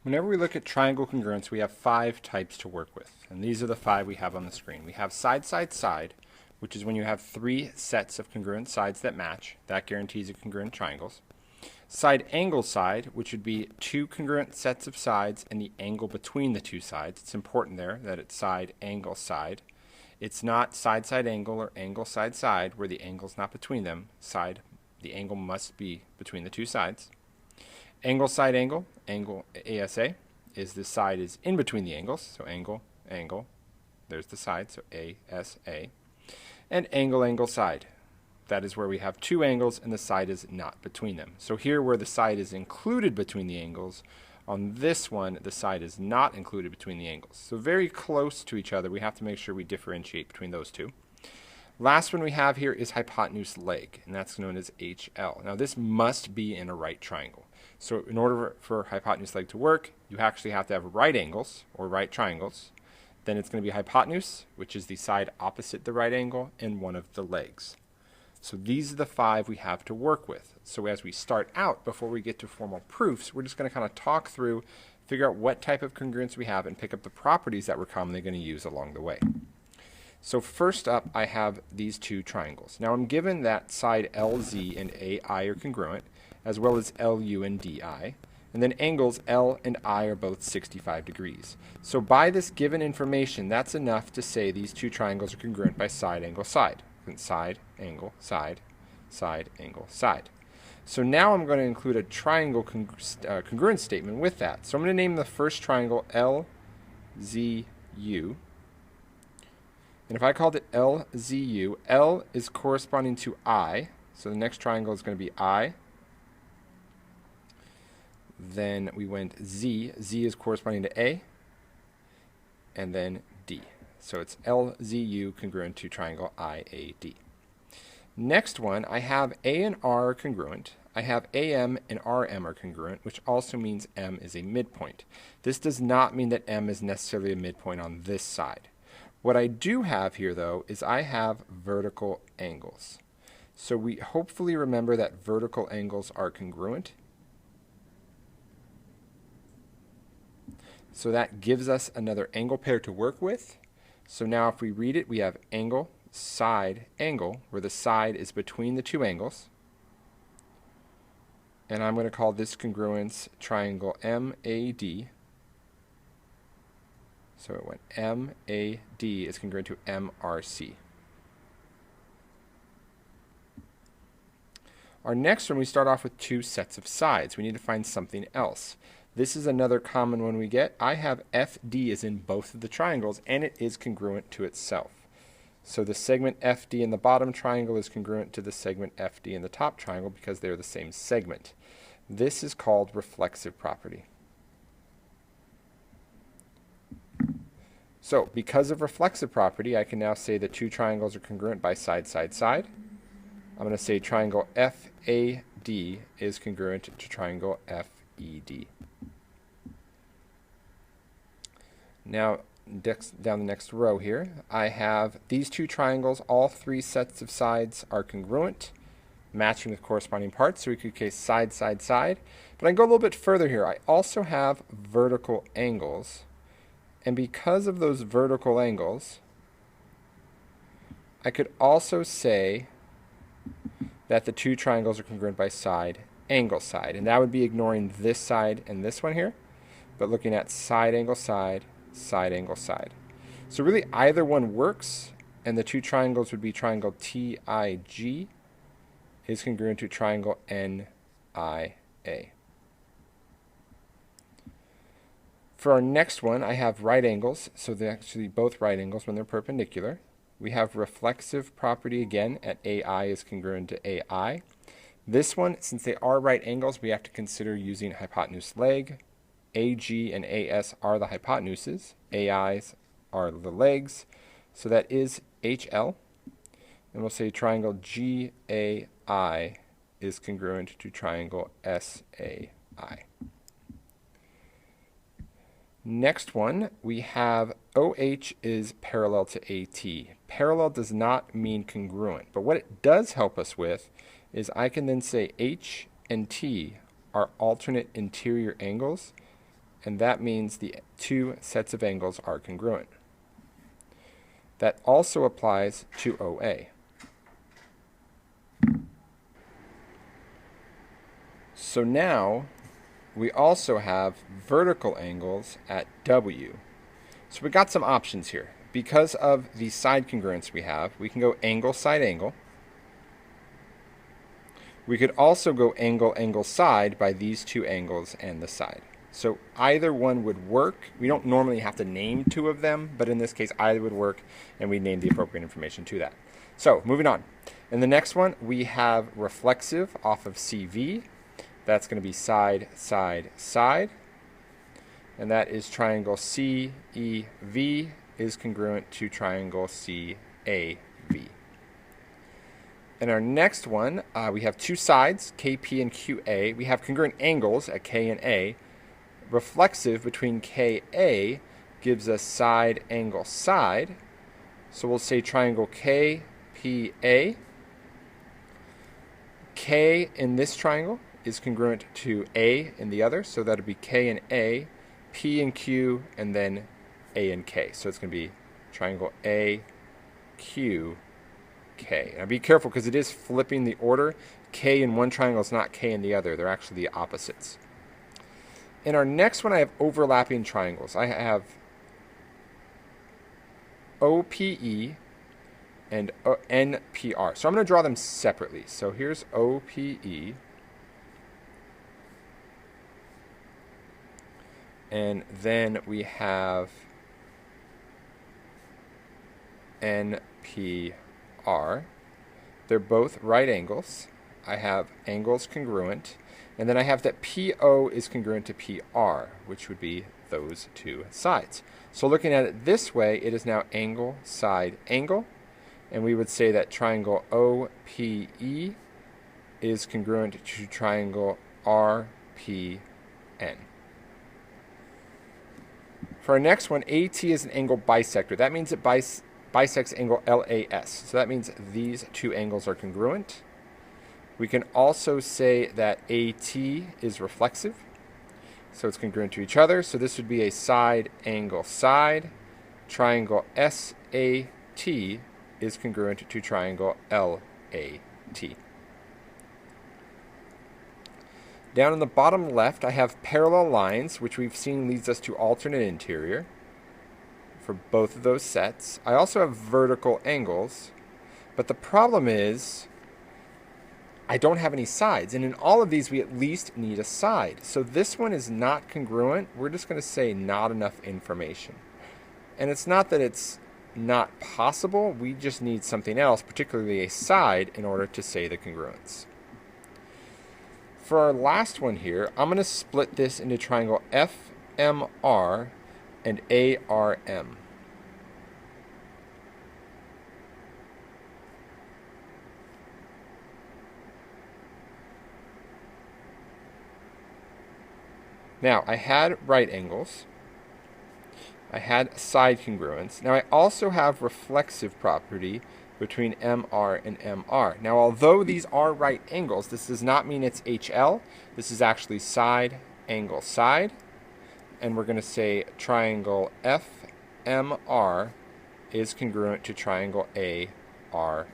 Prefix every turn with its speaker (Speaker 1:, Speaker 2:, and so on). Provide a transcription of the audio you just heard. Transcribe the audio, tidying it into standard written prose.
Speaker 1: Whenever we look at triangle congruence, we have 5 types to work with, and these are the 5 we have on the screen. We have side, side, side, which is when you have 3 sets of congruent sides that match. That guarantees a congruent triangles. Side angle side, which would be 2 congruent sets of sides and the angle between the 2 sides. It's important there that it's side angle side. It's not side side angle or angle side side where the angle's not between them. The angle must be between the 2 sides. Angle side angle, angle ASA, is the side is in between the angles, so angle, angle, there's the side, so ASA. And angle, angle side, that is where we have 2 angles and the side is not between them. So here where the side is included between the angles, on this one the side is not included between the angles. So very close to each other, we have to make sure we differentiate between those two. Last one we have here is hypotenuse leg, and that's known as HL. Now this must be in a right triangle. So in order for hypotenuse leg to work, you actually have to have right angles, or right triangles. Then it's going to be hypotenuse, which is the side opposite the right angle, and one of the legs. So these are the 5 we have to work with. So as we start out, before we get to formal proofs, we're just going to kind of talk through, figure out what type of congruence we have, and pick up the properties that we're commonly going to use along the way. So first up, I have these 2 triangles. Now I'm given that side LZ and AI are congruent, as well as LU and DI. And then angles L and I are both 65 degrees. So by this given information, that's enough to say these 2 triangles are congruent by side, angle, side. Side, angle, side, side, angle, side. So now I'm going to include a triangle congruence statement with that. So I'm going to name the first triangle LZU. And if I called it LZU, L is corresponding to I. So the next triangle is going to be I. Then we went Z. Z is corresponding to A. And then D. So it's LZU congruent to triangle IAD. Next one, I have A and R are congruent. I have AM and RM are congruent, which also means M is a midpoint. This does not mean that M is necessarily a midpoint on this side. What I do have here, though, is I have vertical angles. So we hopefully remember that vertical angles are congruent. So that gives us another angle pair to work with. So now if we read it, we have angle, side, angle, where the side is between the 2 angles. And I'm going to call this congruence triangle MAD. So it went MAD is congruent to MRC. Our next one, we start off with 2 sets of sides. We need to find something else. This is another common one we get. I have FD is in both of the triangles, and it is congruent to itself. So the segment FD in the bottom triangle is congruent to the segment FD in the top triangle because they're the same segment. This is called reflexive property. So because of reflexive property, I can now say the 2 triangles are congruent by side, side, side. I'm going to say triangle FAD is congruent to triangle FED. Now, down the next row here, I have these 2 triangles. All 3 sets of sides are congruent, matching with corresponding parts. So we could case side, side, side. But I can go a little bit further here. I also have vertical angles. And because of those vertical angles, I could also say that the 2 triangles are congruent by side, angle, side. And that would be ignoring this side and this one here, but looking at side, angle, side, side, angle, side. So really either one works, and the 2 triangles would be triangle TIG is congruent to triangle NIA. For our next one, I have right angles, so they're actually both right angles when they're perpendicular. We have reflexive property again at AI is congruent to AI. This one, since they are right angles, we have to consider using hypotenuse leg. AG and AS are the hypotenuses. AIs are the legs. So that is HL. And we'll say triangle GAI is congruent to triangle SAI. Next one, we have OH is parallel to AT. Parallel does not mean congruent, but what it does help us with is I can then say H and T are alternate interior angles, and that means the two sets of angles are congruent. That also applies to OA. So now we also have vertical angles at W. So we got some options here. Because of the side congruence we have, we can go angle, side, angle. We could also go angle, angle, side by these two angles and the side. So either one would work. We don't normally have to name two of them, but in this case either would work, and we name the appropriate information to that. So moving on. In the next one, we have reflexive off of CV. That's going to be side, side, side. And that is triangle CEV is congruent to triangle CAV. In our next one, we have two sides, KP and QA. We have congruent angles at K and A. Reflexive between KA gives us side, angle, side. So we'll say triangle KPA. K in this triangle is congruent to A in the other, so that would be K and A, P and Q, and then A and K. So it's going to be triangle A, Q, K. Now be careful because it is flipping the order. K in one triangle is not K in the other. They're actually the opposites. In our next one, I have overlapping triangles. I have OPE and NPR. So I'm going to draw them separately. So here's OPE. And then we have NPR. They're both right angles. I have angles congruent. And then I have that PO is congruent to PR, which would be those two sides. So looking at it this way, it is now angle, side, angle. And we would say that triangle OPE is congruent to triangle RPN. For our next one, AT is an angle bisector. That means it bisects angle LAS. So that means these two angles are congruent. We can also say that AT is reflexive. So it's congruent to each other. So this would be a side, angle, side. Triangle SAT is congruent to triangle LAT. Down in the bottom left, I have parallel lines, which we've seen leads us to alternate interior for both of those sets. I also have vertical angles, but the problem is I don't have any sides. And in all of these, we at least need a side. So this one is not congruent. We're just going to say not enough information. And it's not that it's not possible. We just need something else, particularly a side, in order to say the congruence. For our last one here, I'm going to split this into triangle FMR and ARM. Now, I had right angles. I had side congruence. Now, I also have reflexive property between MR and MR. Now, although these are right angles, this does not mean it's HL. This is actually side, angle, side. And we're going to say triangle FMR is congruent to triangle ARM.